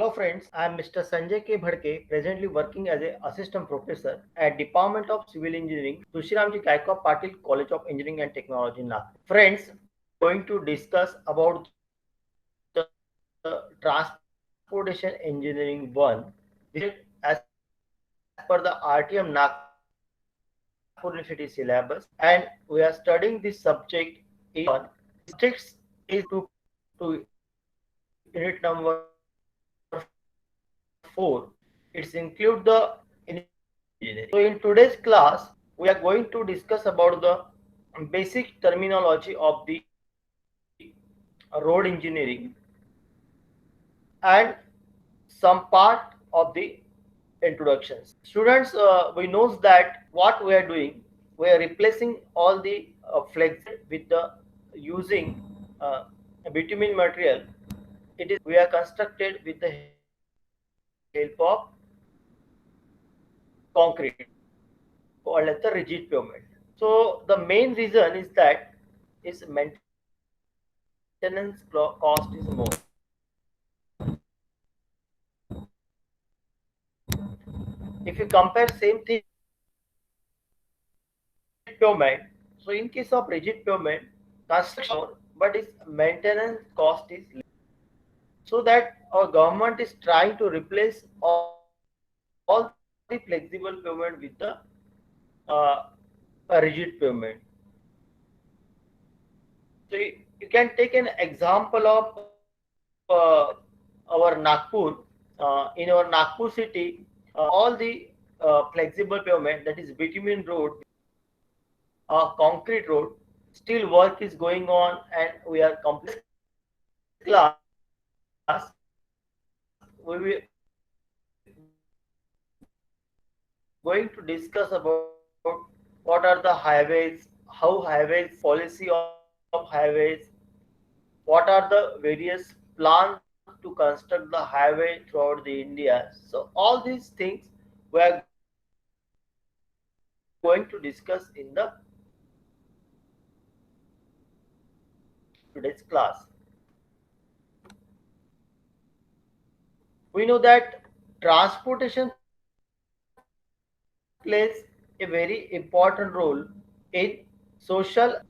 Hello friends, I am Mr. Sanjay K. Bhadke, presently working as an assistant professor at Department of Civil Engineering, Tushiramji Gaikwa Patil College of Engineering and Technology, Nagpur. Friends, going to discuss about the Transportation Engineering 1. This is subject as per the RTM Nagpur University syllabus, and we are studying this subject in unit 1. Subjects is to unit number 4. It's include the initial engineering. So in today's class, we are going to discuss about the basic terminology of the road engineering and some part of the introductions. Students, we knows that what we are doing, we are replacing all the flex with the using uh, bitumen material. It is we are constructed with the help of concrete called as the rigid pavement. So the main reason is that its maintenance cost is more. If you compare same thing with the rigid pavement, so in case of rigid pavement, construction more, but its maintenance cost is less. So that our government is trying to replace all the flexible pavement with the uh, a rigid pavement. So you can take an example of our Nagpur. In our Nagpur city, all the flexible pavement, that is bitumen road, concrete road, still work is going on, and we are completing. Class, we will going to discuss about what are the highways, how highways, policy of highways, what are the various plans to construct the highway throughout the India. So all these things we are going to discuss in the today's class. We know that transportation plays a very important role in social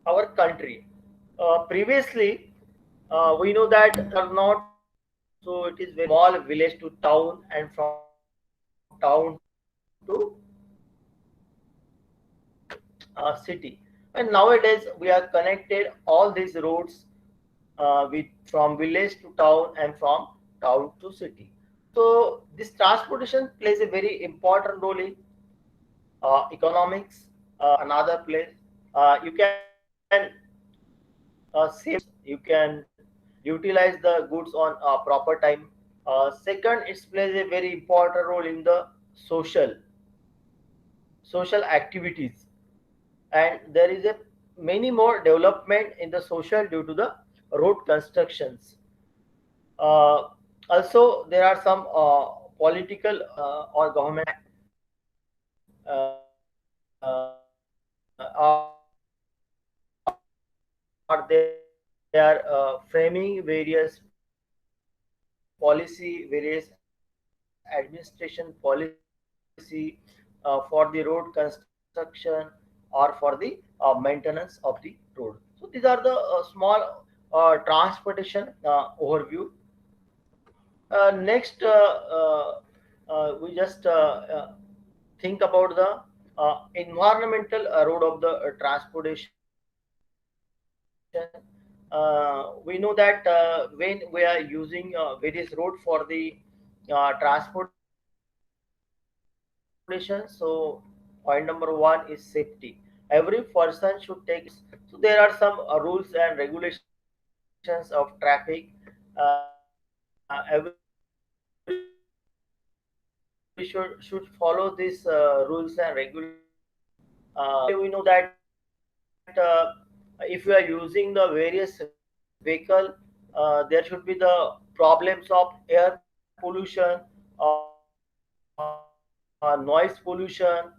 our country. Previously, we know that are not so it is very small village to town and from town to city. And nowadays we are connected all these roads with from village to town and from town to city. So this transportation plays a very important role in economics. Another place, you can save goods, you can utilize the goods on proper time. Second, it plays a very important role in the social activities, and there is a many more development in the social due to the road constructions. Uh, Also, there are some political or government or they are framing various policy, various administration policy for the road construction or for the maintenance of the road. So these are the small transportation overview. Next, we just think about the environmental road of the transportation. We know that when we are using various road for the transportation, so point number one is safety. Every person should take so there are some rules and regulations of traffic. Every should follow these rules and regulations. Firstly, we know that if you are using the various vehicle, there should be the problems of air pollution, noise pollution,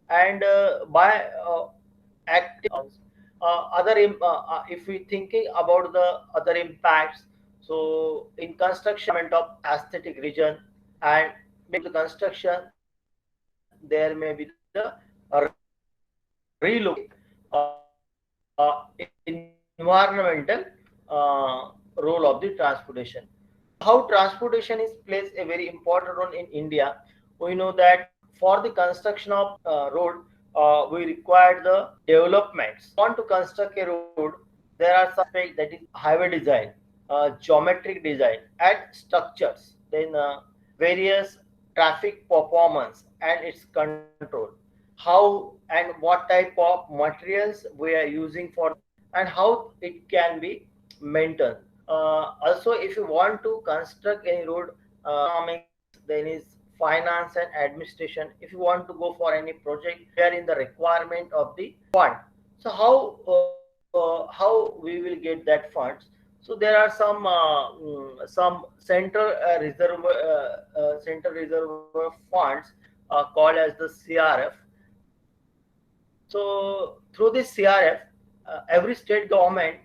and by active If we thinking about the other impacts, so in construction of aesthetic region, and maybe the construction there may be the relocation, environmental role of the transportation. How transportation is plays a very important role in India. We know that for the construction of road, we require the developments. Want to construct a road, there are some aspects that is highway design, geometric design, and structures. Then various traffic performance and its control, how and what type of materials we are using for, and how it can be maintained. Also, if you want to construct any road, economics, then is finance and administration. If you want to go for any project, we are in the requirement of the fund. So how we will get that funds? So there are some central reserve funds called as the CRF. So through this CRF, every state government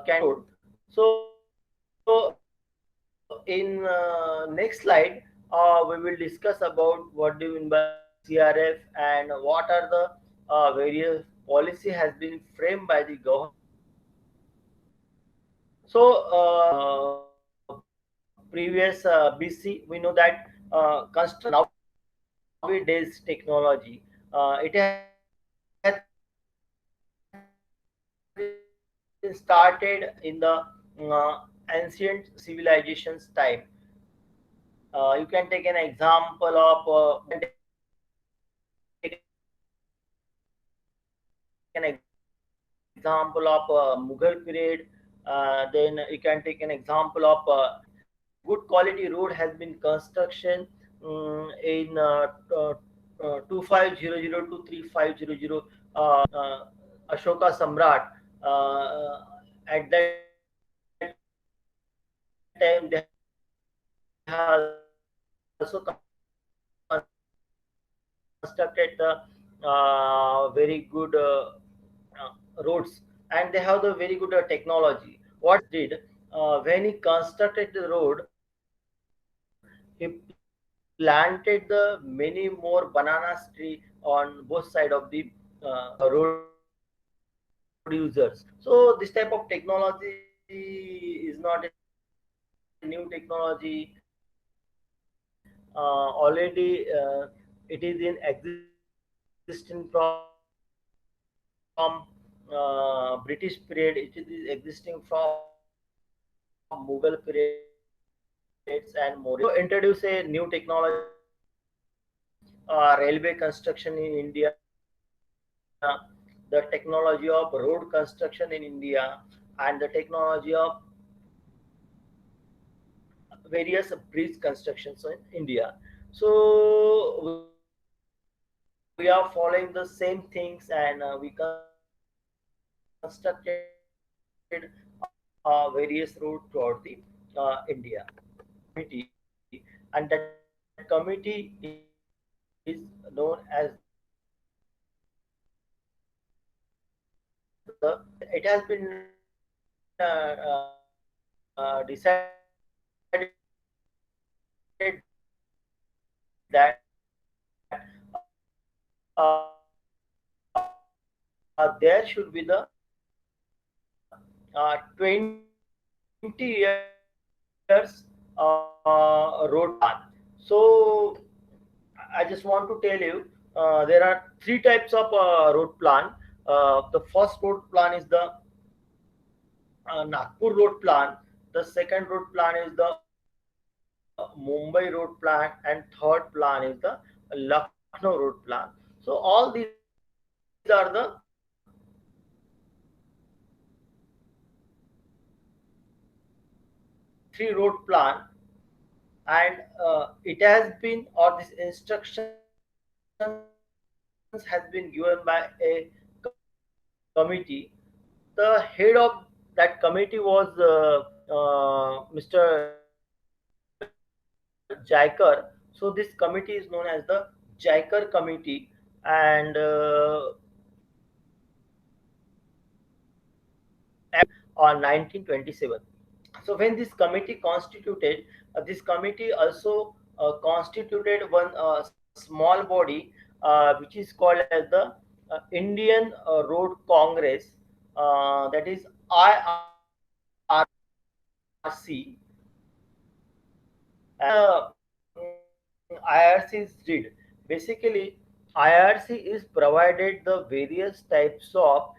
can road. So in next slide, we will discuss about what do you mean by CRF and what are the various policy has been framed by the government. So previous BC, we know that nowadays technology, it has been started in the ancient civilizations time. You can take an example of Mughal period. Then you can take an example of good quality road has been construction in 2500 to 3500. Ashoka Samrat. At that time, they have also constructed the very good roads, and they have the very good technology. What did when he constructed the road, he planted the many more bananas tree on both side of the road users. So this type of technology is not a new technology. Already it is in existing from British period. It is existing from Mughal periods and Maurya periods. So introduce a new technology, railway construction in India, the technology of road construction in India, and the technology of various bridge constructions in India. So we are following the same things, and we constructed various roads throughout the India. So there are three types of committee, and that committee is known as the it has been decided that there should be the 20 years road plan. So I just want to tell you there are three types of road plan. The first road plan is the Nagpur road plan. The second road plan is the Mumbai road plan, and third plan is the Lucknow road plan. So all these are the three road plan, and it has been, or this instructions has been given by a committee. The head of that committee was Mr. Jaikar. So this committee is known as the Jaikar committee, and on 1927. So when this committee constituted, this committee also constituted one small body which is called as the Indian Road Congress, that is IRC. IRC did. Basically, IRC is provided the various types of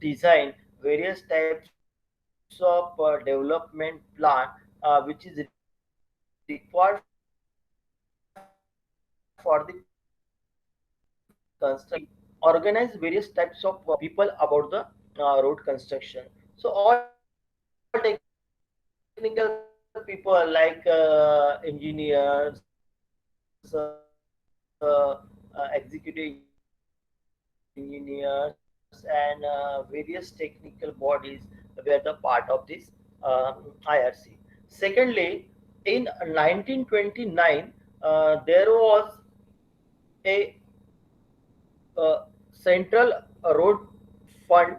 design, various types of development plan which is required for the construction organize various types of people about the road construction. So all technical people like engineers, executive engineers, and various technical bodies were the part of this IRC. Secondly, in 1929, there was a central road fund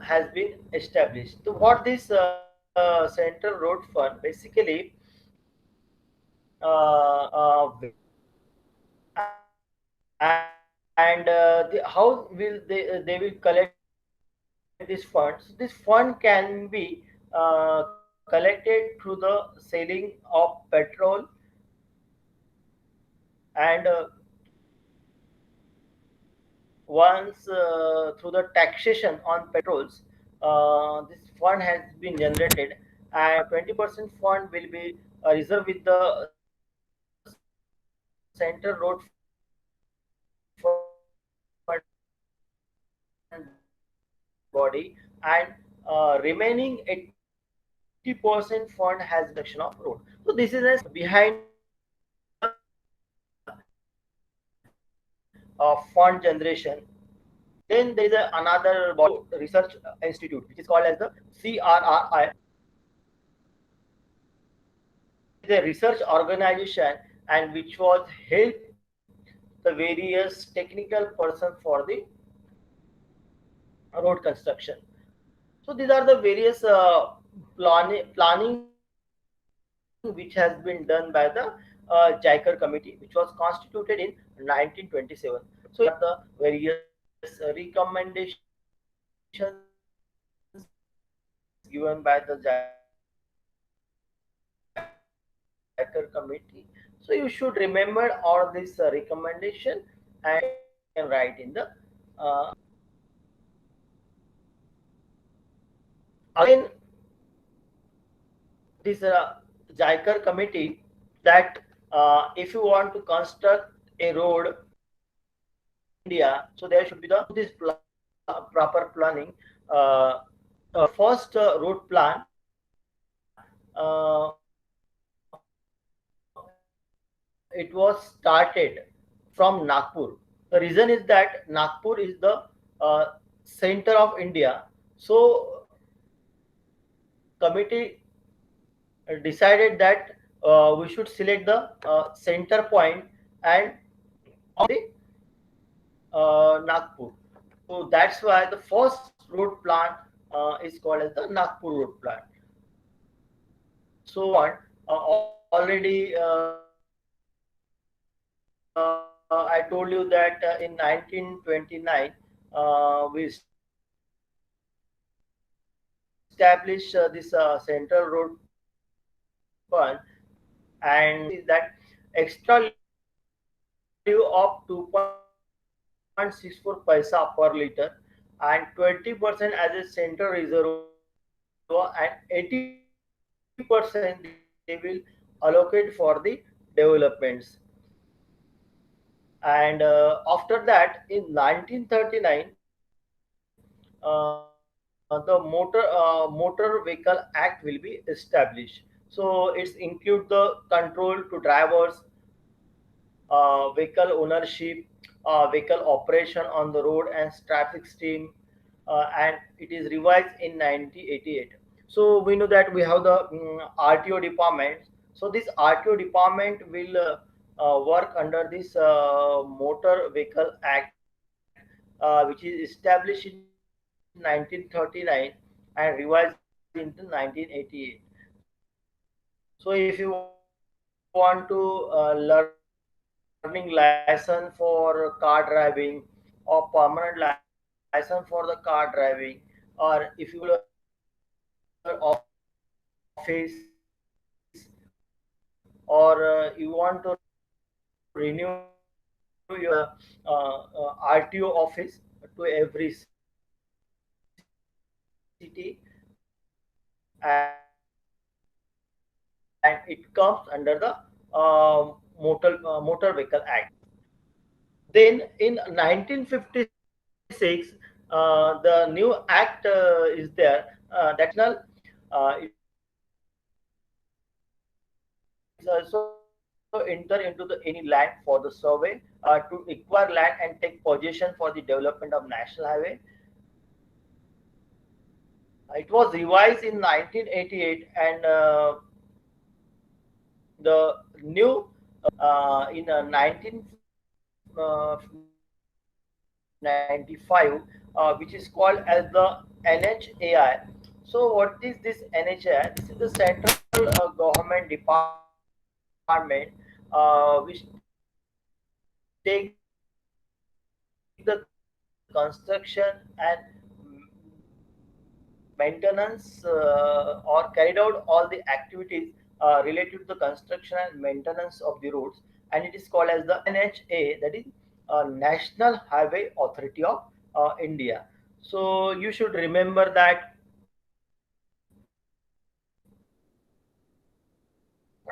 has been established. So, what this central road fund basically and how will they will collect this fund? So this fund can be collected through the selling of petrol and once through the taxation on petrols, this fund has been generated, and 20% fund will be reserved with the Central Road Fund body, and remaining 80% fund has been construction of road. So this is a behind the fund generation. Then there is another body, research institute, which is called as the CRRI. This is a research organization and which was help the various technical person for the road construction. So these are the various planning which has been done by the JICAR committee, which was constituted in 1927. So here are the various recommendations given by the JICAR committee. So you should remember all this recommendation and can write in the again this JICAR committee that if you want to construct a road in India, so there should be the this proper planning. First road plan it was started from Nagpur. The reason is that Nagpur is the center of India. So committee decided that we should select the center point and on the Nagpur. So that's why the first road plan is called as the Nagpur road plan. So already I told you that in 1929 we established this central road fund, and is that extra leave of 2.64 paisa per liter and 20% as a central reservoir and 80% they will allocate for the developments. And after that in 1939 the motor vehicle act will be established. So it's include the control to drivers, vehicle ownership, vehicle operation on the road and traffic stream, and it is revised in 1988. So we know that we have the RTO department. So this RTO department will work under this Motor Vehicle Act, which is established in 1939, and revised into 1988. So if you want to learning license for car driving or permanent license for the car driving, or if you go to your office, or you want to renew your RTO office to every city, and it comes under the Motor Vehicle Act. Then in 1956, the new act is there, that is National. It is also enter into the any land for the survey to acquire land and take possession for the development of national highway. It was revised in 1988, and the new in 1995, which is called as the NHAI. So, what is this NHAI? This is the central government department which take the construction and maintenance or carried out all the activities related to the construction and maintenance of the roads, and it is called as the NHA, that is National Highway Authority of India. So you should remember that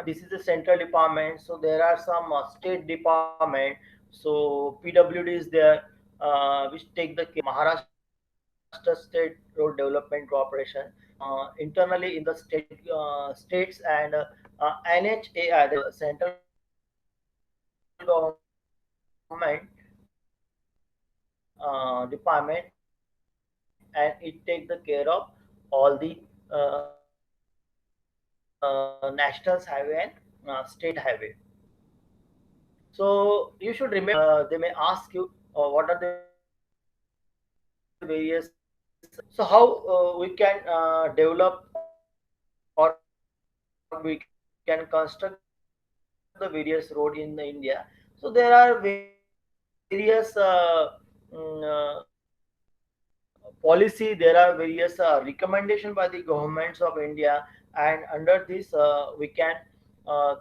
this is the central department. So there are some state department. So PWD is there, which take the care of Maharashtra State Road Development Corporation. Internally in the states, and NHAI, that is the central government department, and it take the care of all the national highway and state highway. So you should remember they may ask you what are the various so how we can develop, or we can construct the various road in the India. So there are various policy, there are various recommendation by the governments of India, and under this we can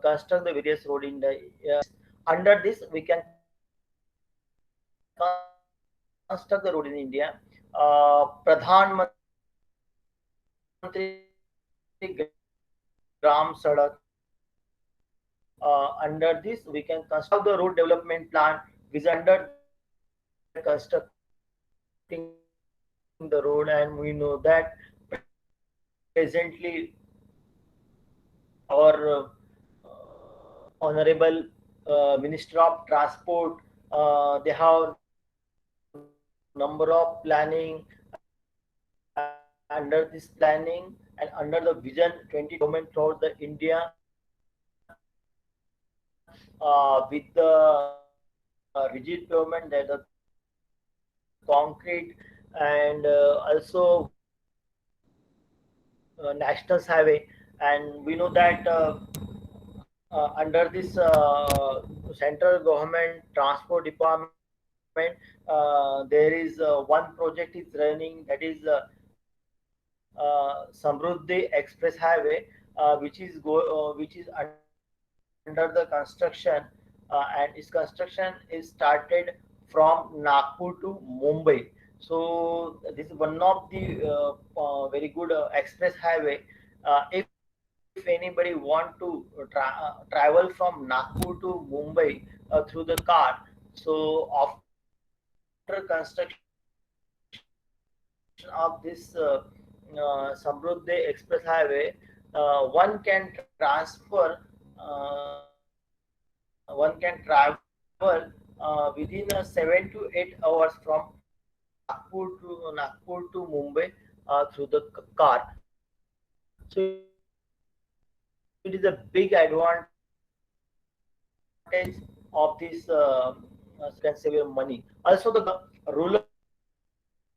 construct the various road in the under this we can construct the road in India. Pradhan Mantri Gram Sadak, under this we can construct the road development plan, which is under the road development plan, which is under that constructing the road. And we know that presently our honorable Minister of Transport, they have number of planning. Under this planning and under the vision 2020 government throughout the India, with the rigid pavement, that the concrete, and also national highway. And we know that under this central government transport department, there is one project is running, that is Samruddhi Express Highway, which is under the construction, and its construction is started from Nagpur to Mumbai. So this is one of the very good express highway. If anybody want to travel from Nagpur to Mumbai through the car, so after construction of this Samruddhi Express Highway, one can transfer, within 7 to 8 hours from Nagpur to Mumbai through the car. So it is a big advantage of this so you can save your money. Also, the rural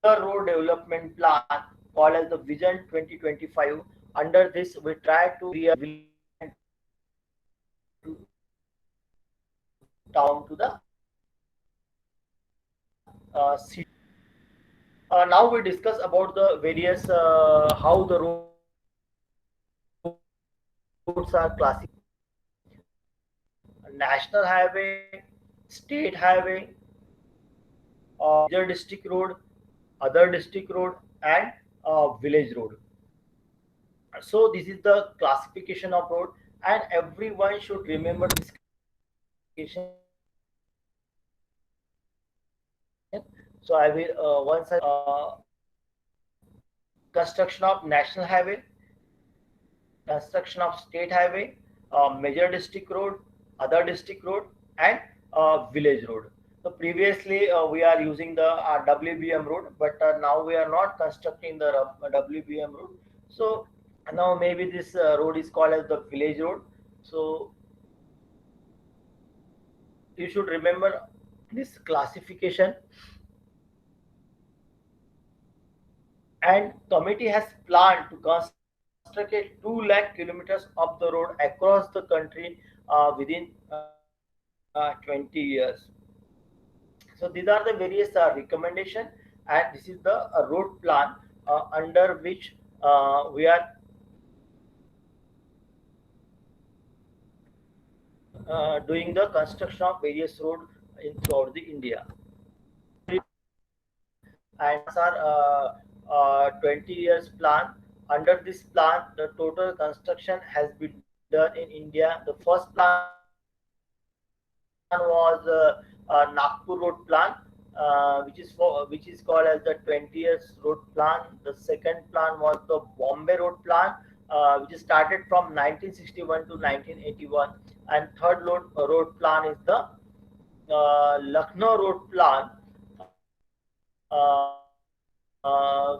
road development plan, which is under the called as the Vision 2025. Under this, we try to down to the city. Now we discuss about the various how the roads are classified. National highway, state highway, major district road, other district road, and village road. So this is the classification of road, and everyone should remember this classification. So I will once construction of national highway, construction of state highway, major district road, other district road, and village road. So previously we are using the WBM road, but now we are not constructing the WBM road. So now maybe this road is called as the village road. So you should remember this classification. And committee has planned to construct a 2 lakh kilometers of the road across the country within 20 years. So these are the various recommendation, and this is the road plan under which we are doing the construction of various road in throughout the India. And are 20 years plan. Under this plan, the total construction has been done in India. The first plan was Nagpur Road Plan, which is called as the 20 years road plan. The second plan was the Bombay Road Plan, which is started from 1961 to 1981, and third road plan is the Lucknow Road Plan,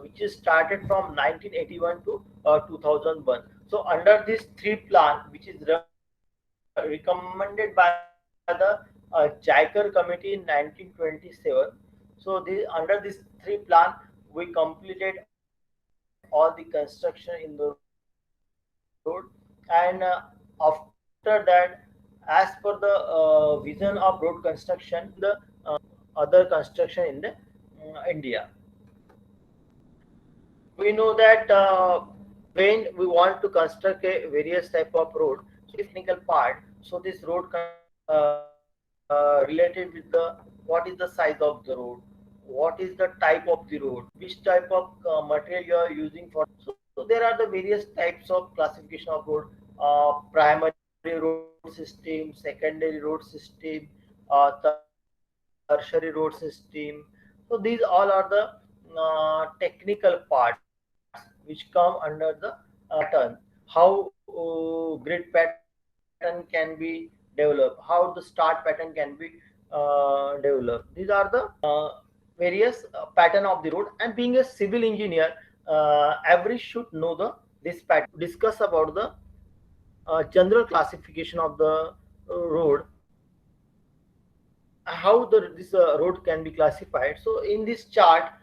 which is started from 1981 to 2001. So under these three plan, which is recommended by the Jaiker Committee in 1927. So under these three plan, we completed all the construction in the road, and after that, as per the vision of road construction, other construction in the India. We know that when we want to construct a various type of road, so technical part. So this road related with the what is the size of the road, what is the type of the road, which type of material you are using for. So there are the various types of classification of road: primary road system, secondary road system, tertiary road system. So these all are the technical parts which come under the pattern. How grid pattern can be developed, how the start pattern can be developed. These are the various pattern of the road. And being a civil engineer, every should know the this pattern. Discuss about the general classification of the road, how this road can be classified. So in this chart,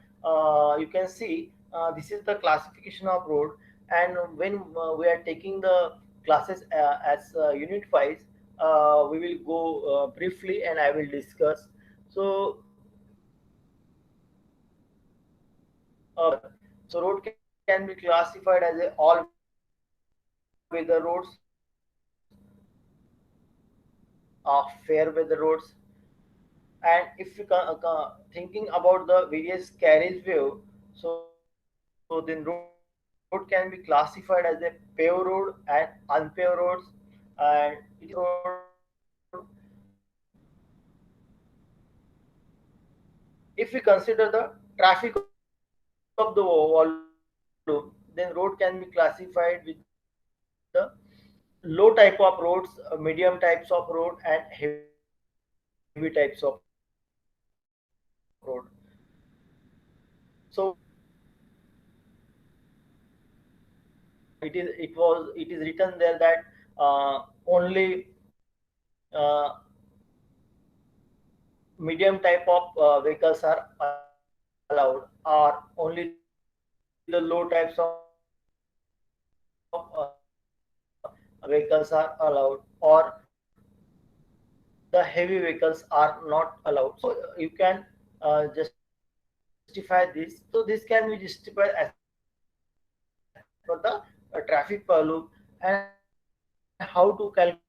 you can see this is the classification of road. And when we are taking the classes as unit wise, we will go briefly, and I will discuss. So so road can be classified as a all weather roads, fair weather roads. And if you thinking about the various carriageway, so then road can be classified as a paved road and unpaved roads. And it is road, if we consider the traffic of the volume, then road can be classified with the low type of roads, medium types of road, and heavy types of road. So it is written there that only medium type of vehicles are allowed, or only the heavy type of vehicles are allowed. the low types of vehicles are allowed, or the heavy vehicles are not allowed. So you can justify this. So this can be justified as per the traffic pollution, and how to calculate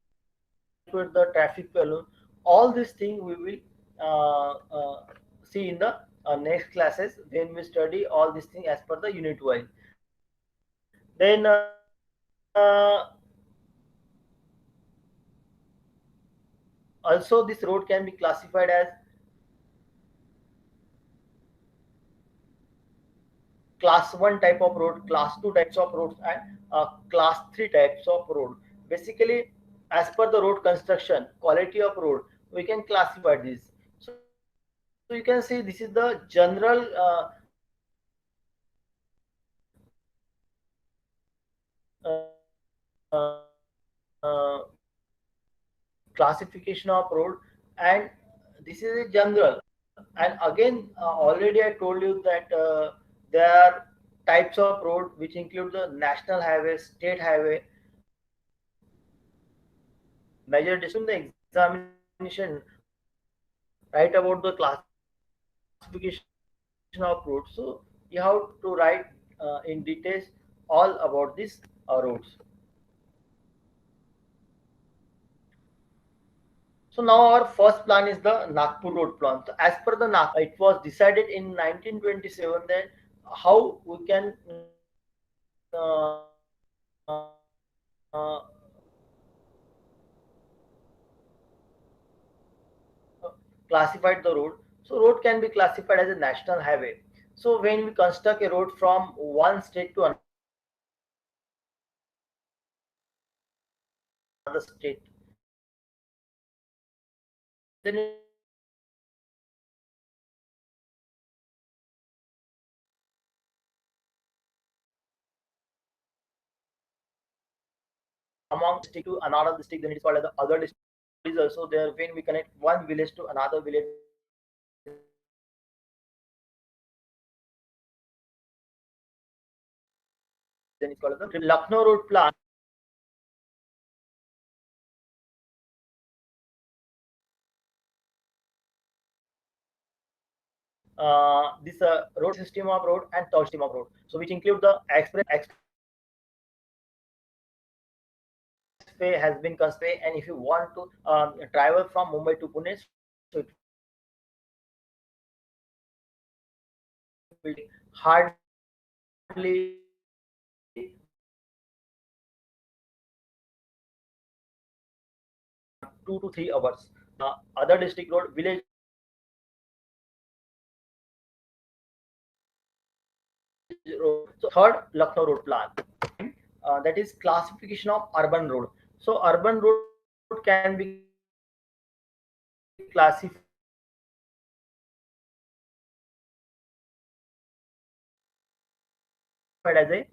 the traffic pollution. All these things we will see in the next classes when we study all these things as per the unit wise. Then also this road can be classified as class 1 type of road, class 2 types of roads, and class 3 types of road. Basically, as per the road construction quality of road, we can classify this. So you can see this is the general classification of road, and this is a general. And again, already I told you that there are types of road which include the national highway, state highway. Major decision in the examination write about the classification of road. So you have to write in details all about these roads. So now our first plan is the Nagpur road plan. So as per the Nagpur, it was decided in 1927 that how we can classified the road. So road can be classified as a national highway. So when we construct a road from one state to another state, then it is called as a national highway. So among district to another district, then it is called as the other district. Is also there when we connect one village to another village, then it is called as the Lucknow road plan. This road system of road and toll system of road. So which include the expressway has been constructed, and if you want to travel from Mumbai to Pune, so it will take hardly 2 to 3 hours. Other district road, village road. So third Lucknow road plan. That is classification of urban road. So urban road can be classified as a